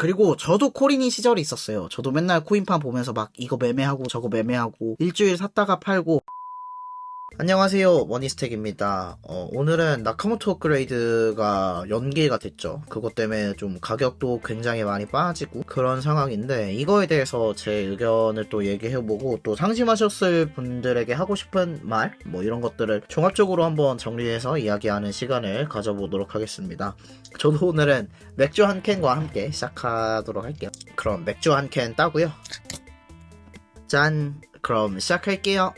그리고 저도 코린이 시절이 있었어요. 저도 맨날 코인판 보면서 막 이거 매매하고 저거 매매하고 일주일 샀다가 팔고. 안녕하세요, 머니스택입니다. 오늘은 나카모토 업그레이드가 연기가 됐죠. 그것 때문에 좀 가격도 굉장히 많이 빠지고 그런 상황인데, 이거에 대해서 제 의견을 또 얘기해보고, 또 상심하셨을 분들에게 하고 싶은 말, 뭐 이런 것들을 종합적으로 한번 정리해서 이야기하는 시간을 가져보도록 하겠습니다. 저도 오늘은 맥주 한 캔과 함께 시작하도록 할게요. 그럼 맥주 한 캔 따고요. 짠! 그럼 시작할게요.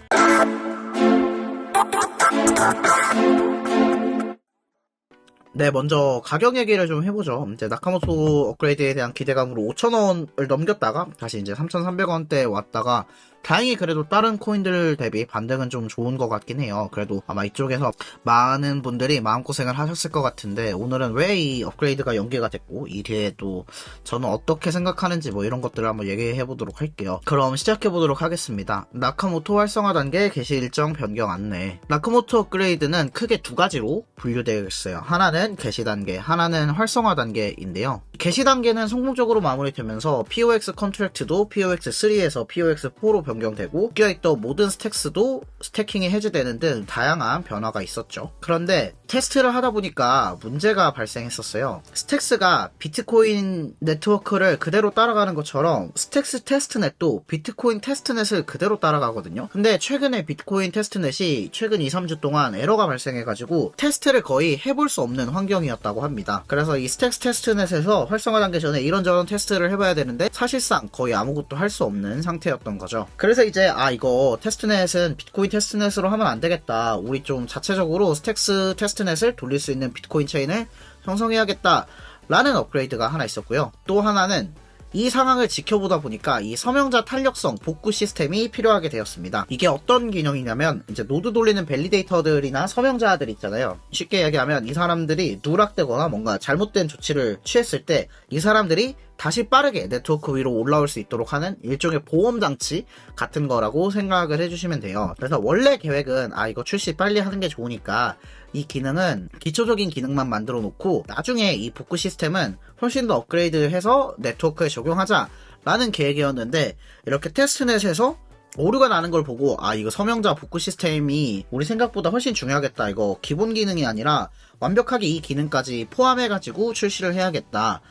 네, 먼저 가격 얘기를 좀 해보죠. 이제 나카모토 업그레이드에 대한 기대감으로 5,000원을 넘겼다가 다시 이제 3,300원대에 왔다가, 다행히 그래도 다른 코인들 대비 반등은 좀 좋은 것 같긴 해요. 그래도 아마 이쪽에서 많은 분들이 마음고생을 하셨을 것 같은데, 오늘은 왜 이 업그레이드가 연기가 됐고 이 뒤에 또 저는 어떻게 생각하는지 뭐 이런 것들을 한번 얘기해 보도록 할게요. 그럼 시작해 보도록 하겠습니다. 나카모토 활성화 단계 개시 일정 변경 안내. 나카모토 업그레이드는 크게 두 가지로 분류되어 있어요. 하나는 개시 단계, 하나는 활성화 단계인데요. 개시 단계는 성공적으로 마무리되면서 POX 컨트랙트도 POX3에서 POX4로 변경되고, 껴있던 모든 스택스도 스태킹이 해제되는 등 다양한 변화가 있었죠. 그런데 테스트를 하다 보니까 문제가 발생했었어요. 스택스가 비트코인 네트워크를 그대로 따라가는 것처럼 스택스 테스트넷도 비트코인 테스트넷을 그대로 따라가거든요. 근데 최근에 비트코인 테스트넷이 최근 2-3주 동안 에러가 발생해가지고 테스트를 거의 해볼 수 없는 환경이었다고 합니다. 그래서 이 스택스 테스트넷에서 활성화 단계 전에 이런저런 테스트를 해봐야 되는데 사실상 거의 아무것도 할 수 없는 상태였던 거죠. 그래서 이제 이거 테스트넷은 비트코인 테스트넷으로 하면 안 되겠다, 우리 좀 자체적으로 스택스 테스트넷을 돌릴 수 있는 비트코인 체인을 형성해야겠다 라는 업그레이드가 하나 있었고요. 또 하나는 이 상황을 지켜보다 보니까 이 서명자 탄력성 복구 시스템이 필요하게 되었습니다. 이게 어떤 기능이냐면, 이제 노드 돌리는 밸리데이터들이나 서명자들 있잖아요. 쉽게 얘기하면 이 사람들이 누락되거나 뭔가 잘못된 조치를 취했을 때 이 사람들이 다시 빠르게 네트워크 위로 올라올 수 있도록 하는 일종의 보험장치 같은 거라고 생각을 해주시면 돼요. 그래서 원래 계획은 이거 출시 빨리 하는 게 좋으니까 이 기능은 기초적인 기능만 만들어 놓고 나중에 이 복구 시스템은 훨씬 더 업그레이드해서 네트워크에 적용하자 라는 계획이었는데, 이렇게 테스트넷에서 오류가 나는 걸 보고 이거 서명자 복구 시스템이 우리 생각보다 훨씬 중요하겠다, 이거 기본 기능이 아니라 완벽하게 이 기능까지 포함해가지고 출시를 해야겠다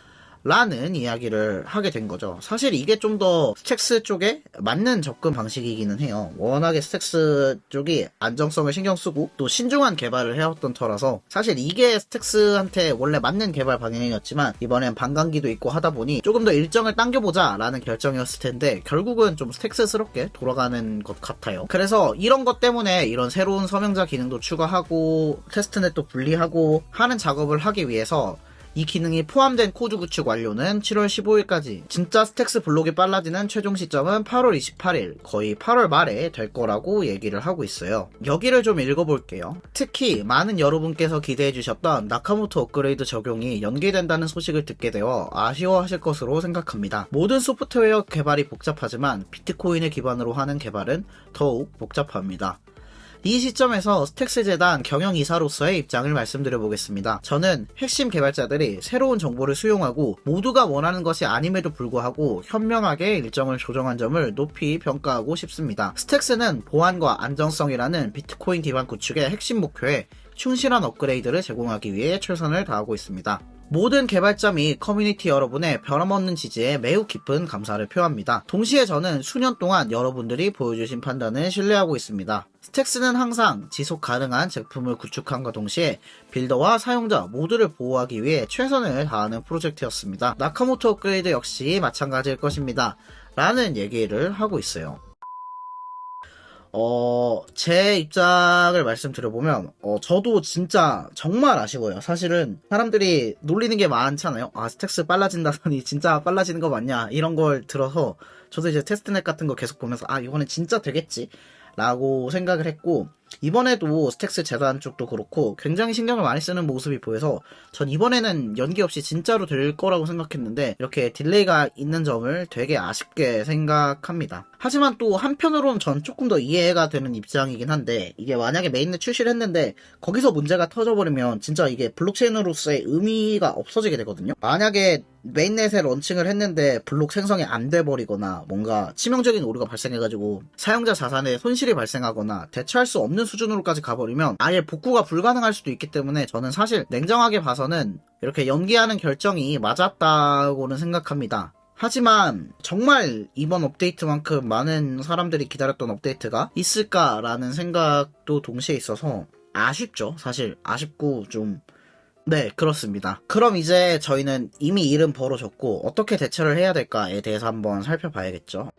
라는 이야기를 하게 된 거죠. 사실 이게 좀 더 스택스 쪽에 맞는 접근 방식이기는 해요. 워낙에 스택스 쪽이 안정성을 신경 쓰고 또 신중한 개발을 해왔던 터라서 사실 이게 스택스한테 원래 맞는 개발 방향이었지만, 이번엔 반감기도 있고 하다 보니 조금 더 일정을 당겨보자 라는 결정이었을 텐데 결국은 좀 스택스스럽게 돌아가는 것 같아요. 그래서 이런 것 때문에 이런 새로운 서명자 기능도 추가하고 테스트넷도 분리하고 하는 작업을 하기 위해서 이 기능이 포함된 코드 구축 완료는 7월 15일까지, 진짜 스택스 블록이 빨라지는 최종 시점은 8월 28일, 거의 8월 말에 될 거라고 얘기를 하고 있어요. 여기를 좀 읽어볼게요. 특히 많은 여러분께서 기대해주셨던 나카모토 업그레이드 적용이 연기된다는 소식을 듣게 되어 아쉬워하실 것으로 생각합니다. 모든 소프트웨어 개발이 복잡하지만 비트코인을 기반으로 하는 개발은 더욱 복잡합니다. 이 시점에서 스택스 재단 경영이사로서의 입장을 말씀드려보겠습니다. 저는 핵심 개발자들이 새로운 정보를 수용하고 모두가 원하는 것이 아님에도 불구하고 현명하게 일정을 조정한 점을 높이 평가하고 싶습니다. 스택스는 보안과 안정성이라는 비트코인 기반 구축의 핵심 목표에 충실한 업그레이드를 제공하기 위해 최선을 다하고 있습니다. 모든 개발자 및 커뮤니티 여러분의 변함없는 지지에 매우 깊은 감사를 표합니다. 동시에 저는 수년 동안 여러분들이 보여주신 판단을 신뢰하고 있습니다. 스택스는 항상 지속 가능한 제품을 구축함과 동시에 빌더와 사용자 모두를 보호하기 위해 최선을 다하는 프로젝트였습니다. 나카모토 업그레이드 역시 마찬가지일 것입니다 라는 얘기를 하고 있어요. 제 입장을 말씀드려보면, 저도 진짜 정말 아쉬워요. 사실은 사람들이 놀리는 게 많잖아요. 스택스 빨라진다더니 진짜 빨라지는 거 맞냐, 이런 걸 들어서 저도 이제 테스트넷 같은 거 계속 보면서 이거는 진짜 되겠지 라고 생각을 했고, 이번에도 스택스 재단 쪽도 그렇고 굉장히 신경을 많이 쓰는 모습이 보여서 전 이번에는 연기 없이 진짜로 될 거라고 생각했는데 이렇게 딜레이가 있는 점을 되게 아쉽게 생각합니다. 하지만 또 한편으로는 전 조금 더 이해가 되는 입장이긴 한데 이게 만약에 메인넷 출시를 했는데 거기서 문제가 터져버리면 진짜 이게 블록체인으로서의 의미가 없어지게 되거든요. 만약에 메인넷에 런칭을 했는데 블록 생성이 안 돼버리거나 뭔가 치명적인 오류가 발생해가지고 사용자 자산에 손실이 발생하거나 대처할 수 없는 수준으로까지 가버리면 아예 복구가 불가능할 수도 있기 때문에 저는 사실 냉정하게 봐서는 이렇게 연기하는 결정이 맞았다고는 생각합니다. 하지만 정말 이번 업데이트만큼 많은 사람들이 기다렸던 업데이트가 있을까라는 생각도 동시에 있어서 아쉽죠. 사실 아쉽고 좀 네, 그렇습니다. 그럼 이제 저희는 이미 일은 벌어졌고 어떻게 대처를 해야 될까에 대해서 한번 살펴봐야겠죠.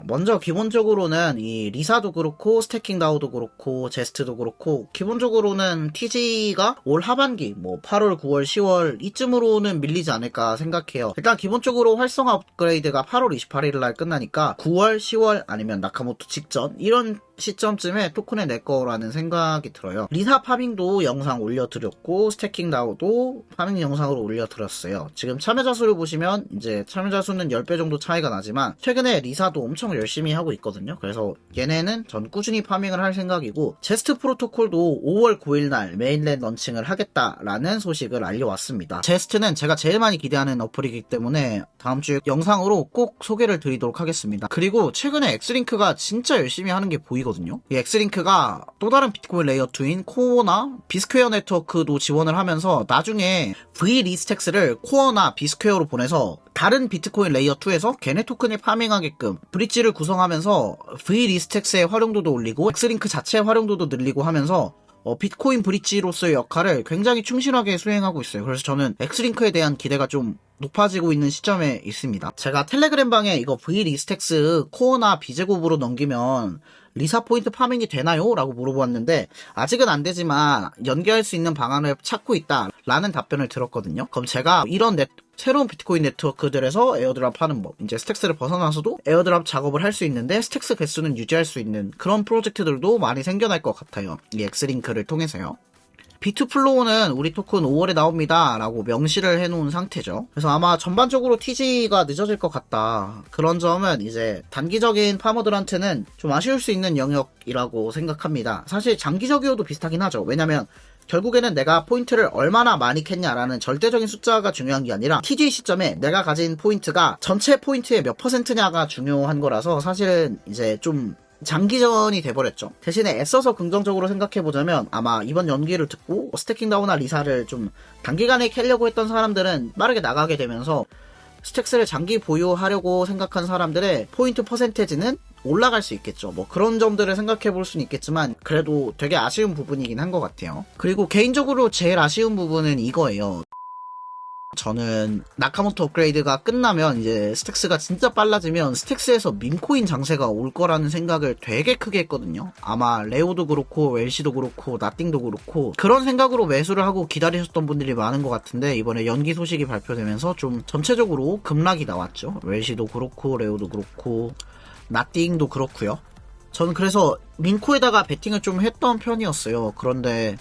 먼저 기본적으로는 이 리사도 그렇고 스태킹 다오도 그렇고 제스트도 그렇고 기본적으로는 TG가 올 하반기 뭐 8월, 9월, 10월 이쯤으로는 밀리지 않을까 생각해요. 일단 기본적으로 활성화 업그레이드가 8월 28일 날 끝나니까 9월, 10월 아니면 나카모토 직전 이런 시점쯤에 토큰을 낼 거라는 생각이 들어요. 리사 파밍도 영상 올려드렸고 스태킹 다오도 파밍 영상으로 올려드렸어요. 지금 참여자 수를 보시면 이제 참여자 수는 10배 정도 차이가 나지만 최근에 리사도 엄청 열심히 하고 있거든요. 그래서 얘네는 전 꾸준히 파밍을 할 생각이고 제스트 프로토콜도 5월 9일 날 메인넷 런칭을 하겠다라는 소식을 알려왔습니다. 제스트는 제가 제일 많이 기대하는 어플이기 때문에 다음 주에 영상으로 꼭 소개를 드리도록 하겠습니다. 그리고 최근에 엑스링크가 진짜 열심히 하는 게 보이거든요. 이 엑스링크가 또 다른 비트코인 레이어 2인 코어나 비스퀘어 네트워크도 지원을 하면서 나중에 V 리스택스를 코어나 비스퀘어로 보내서 다른 비트코인 레이어 2에서 걔네 토큰을 파밍하게끔 브릿지를 구성하면서 V 리스택스의 활용도도 올리고 엑스링크 자체의 활용도도 늘리고 하면서 비트코인 브릿지로서의 역할을 굉장히 충실하게 수행하고 있어요. 그래서 저는 엑스링크에 대한 기대가 좀 높아지고 있는 시점에 있습니다. 제가 텔레그램 방에 이거 V 리스택스 코어나 비제곱으로 넘기면 리사 포인트 파밍이 되나요? 라고 물어보았는데 아직은 안 되지만 연계할 수 있는 방안을 찾고 있다 라는 답변을 들었거든요. 그럼 제가 이런 새로운 비트코인 네트워크들에서 에어드랍 하는 법, 이제 스택스를 벗어나서도 에어드랍 작업을 할 수 있는데 스택스 개수는 유지할 수 있는 그런 프로젝트들도 많이 생겨날 것 같아요. 이 엑스링크를 통해서요. 비투플로우는 우리 토큰 5월에 나옵니다 라고 명시를 해놓은 상태죠. 그래서 아마 전반적으로 TG가 늦어질 것 같다. 그런 점은 이제 단기적인 파머들한테는 좀 아쉬울 수 있는 영역이라고 생각합니다. 사실 장기적이어도 비슷하긴 하죠. 왜냐면 결국에는 내가 포인트를 얼마나 많이 캤냐라는 절대적인 숫자가 중요한 게 아니라 TG 시점에 내가 가진 포인트가 전체 포인트의 몇 %냐가 중요한 거라서 사실은 이제 좀 장기전이 돼버렸죠. 대신에 애써서 긍정적으로 생각해보자면 아마 이번 연기를 듣고 스태킹 다운이나 리사를 좀 단기간에 캐려고 했던 사람들은 빠르게 나가게 되면서 스택스를 장기 보유하려고 생각한 사람들의 포인트 퍼센테이지는 올라갈 수 있겠죠. 뭐 그런 점들을 생각해 볼 수는 있겠지만 그래도 되게 아쉬운 부분이긴 한 것 같아요. 그리고 개인적으로 제일 아쉬운 부분은 이거예요. 저는 나카모토 업그레이드가 끝나면 이제 스택스가 진짜 빨라지면 스택스에서 밈코인 장세가 올 거라는 생각을 되게 크게 했거든요. 아마 레오도 그렇고 웰시도 그렇고 나띵도 그렇고 그런 생각으로 매수를 하고 기다리셨던 분들이 많은 것 같은데 이번에 연기 소식이 발표되면서 좀 전체적으로 급락이 나왔죠. 웰시도 그렇고 레오도 그렇고 나띵도 그렇고요. 저는 그래서 민코에다가 베팅을 좀 했던 편이었어요. 그런데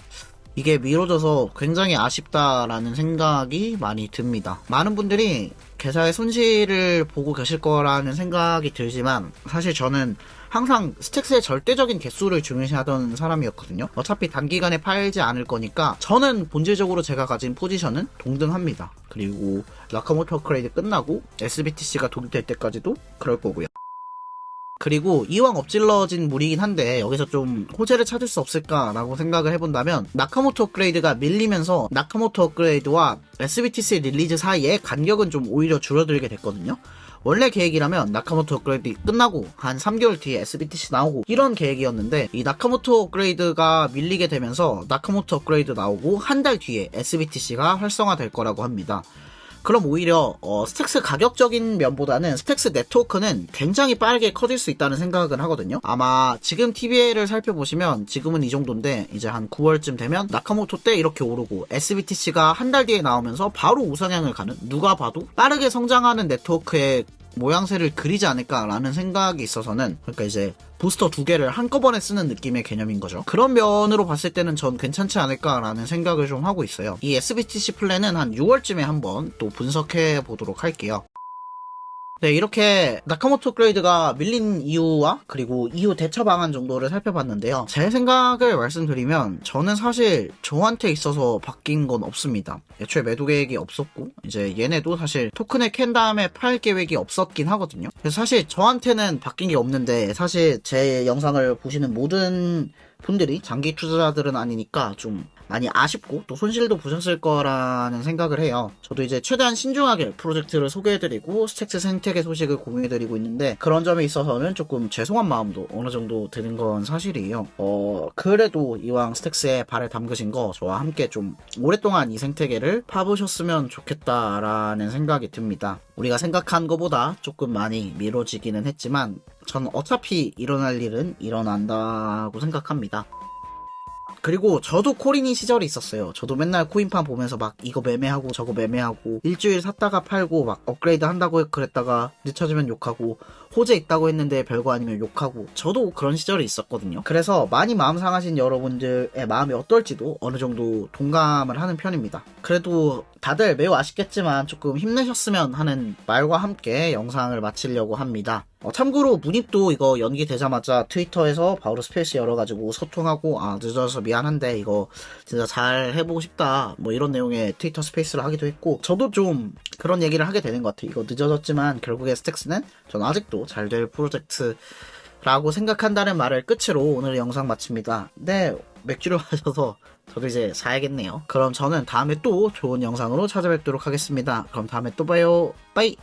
이게 미뤄져서 굉장히 아쉽다라는 생각이 많이 듭니다. 많은 분들이 계좌의 손실을 보고 계실 거라는 생각이 들지만 사실 저는 항상 스택스의 절대적인 개수를 중요시하던 사람이었거든요. 어차피 단기간에 팔지 않을 거니까 저는 본질적으로 제가 가진 포지션은 동등합니다. 그리고 나카모토 업그레이드 끝나고 SBTC가 도입될 때까지도 그럴 거고요. 그리고 이왕 엎질러진 물이긴 한데 여기서 좀 호재를 찾을 수 없을까라고 생각을 해본다면 나카모토 업그레이드가 밀리면서 나카모토 업그레이드와 SBTC 릴리즈 사이에 간격은 좀 오히려 줄어들게 됐거든요. 원래 계획이라면 나카모토 업그레이드 끝나고 한 3개월 뒤에 SBTC 나오고 이런 계획이었는데 이 나카모토 업그레이드가 밀리게 되면서 나카모토 업그레이드 나오고 한 달 뒤에 SBTC가 활성화될 거라고 합니다. 그럼 오히려 스택스 가격적인 면보다는 스택스 네트워크는 굉장히 빠르게 커질 수 있다는 생각은 하거든요. 아마 지금 TBL을 살펴보시면 지금은 이 정도인데 이제 한 9월쯤 되면 나카모토 때 이렇게 오르고 SBTC가 한 달 뒤에 나오면서 바로 우상향을 가는 누가 봐도 빠르게 성장하는 네트워크의 모양새를 그리지 않을까라는 생각이 있어서는, 그러니까 이제 부스터 2개를 한꺼번에 쓰는 느낌의 개념인 거죠. 그런 면으로 봤을 때는 전 괜찮지 않을까라는 생각을 좀 하고 있어요. 이 SBTC 플랜은 한 6월쯤에 한번 또 분석해 보도록 할게요. 네, 이렇게 나카모토 업그레이드가 밀린 이유와 그리고 이후 대처 방안 정도를 살펴봤는데요. 제 생각을 말씀드리면 저는 사실 저한테 있어서 바뀐 건 없습니다. 애초에 매도 계획이 없었고 이제 얘네도 사실 토큰을 캔 다음에 팔 계획이 없었긴 하거든요. 그래서 사실 저한테는 바뀐 게 없는데, 사실 제 영상을 보시는 모든 분들이 장기 투자자들은 아니니까 좀 많이 아쉽고 또 손실도 보셨을 거라는 생각을 해요. 저도 이제 최대한 신중하게 프로젝트를 소개해드리고 스택스 생태계 소식을 공유해드리고 있는데, 그런 점에 있어서는 조금 죄송한 마음도 어느 정도 드는 건 사실이에요. 그래도 이왕 스택스에 발을 담그신 거 저와 함께 좀 오랫동안 이 생태계를 파보셨으면 좋겠다라는 생각이 듭니다. 우리가 생각한 것보다 조금 많이 미뤄지기는 했지만 저는 어차피 일어날 일은 일어난다고 생각합니다. 그리고 저도 코린이 시절이 있었어요. 저도 맨날 코인판 보면서 막 이거 매매하고 저거 매매하고 일주일 샀다가 팔고 막 업그레이드 한다고 그랬다가 늦춰지면 욕하고 호재 있다고 했는데 별거 아니면 욕하고, 저도 그런 시절이 있었거든요. 그래서 많이 마음 상하신 여러분들의 마음이 어떨지도 어느 정도 동감을 하는 편입니다. 그래도 다들 매우 아쉽겠지만 조금 힘내셨으면 하는 말과 함께 영상을 마치려고 합니다. 참고로 문입도 이거 연기되자마자 트위터에서 바로 스페이스 열어가지고 소통하고, 늦어서 미안한데 이거 진짜 잘 해보고 싶다 뭐 이런 내용의 트위터 스페이스를 하기도 했고, 저도 좀 그런 얘기를 하게 되는 것 같아요. 이거 늦어졌지만 결국에 스택스는 전 아직도 잘 될 프로젝트라고 생각한다는 말을 끝으로 오늘 영상 마칩니다. 네, 맥주를 마셔서 저도 이제 자야겠네요. 그럼 저는 다음에 또 좋은 영상으로 찾아뵙도록 하겠습니다. 그럼 다음에 또 봐요. 빠이.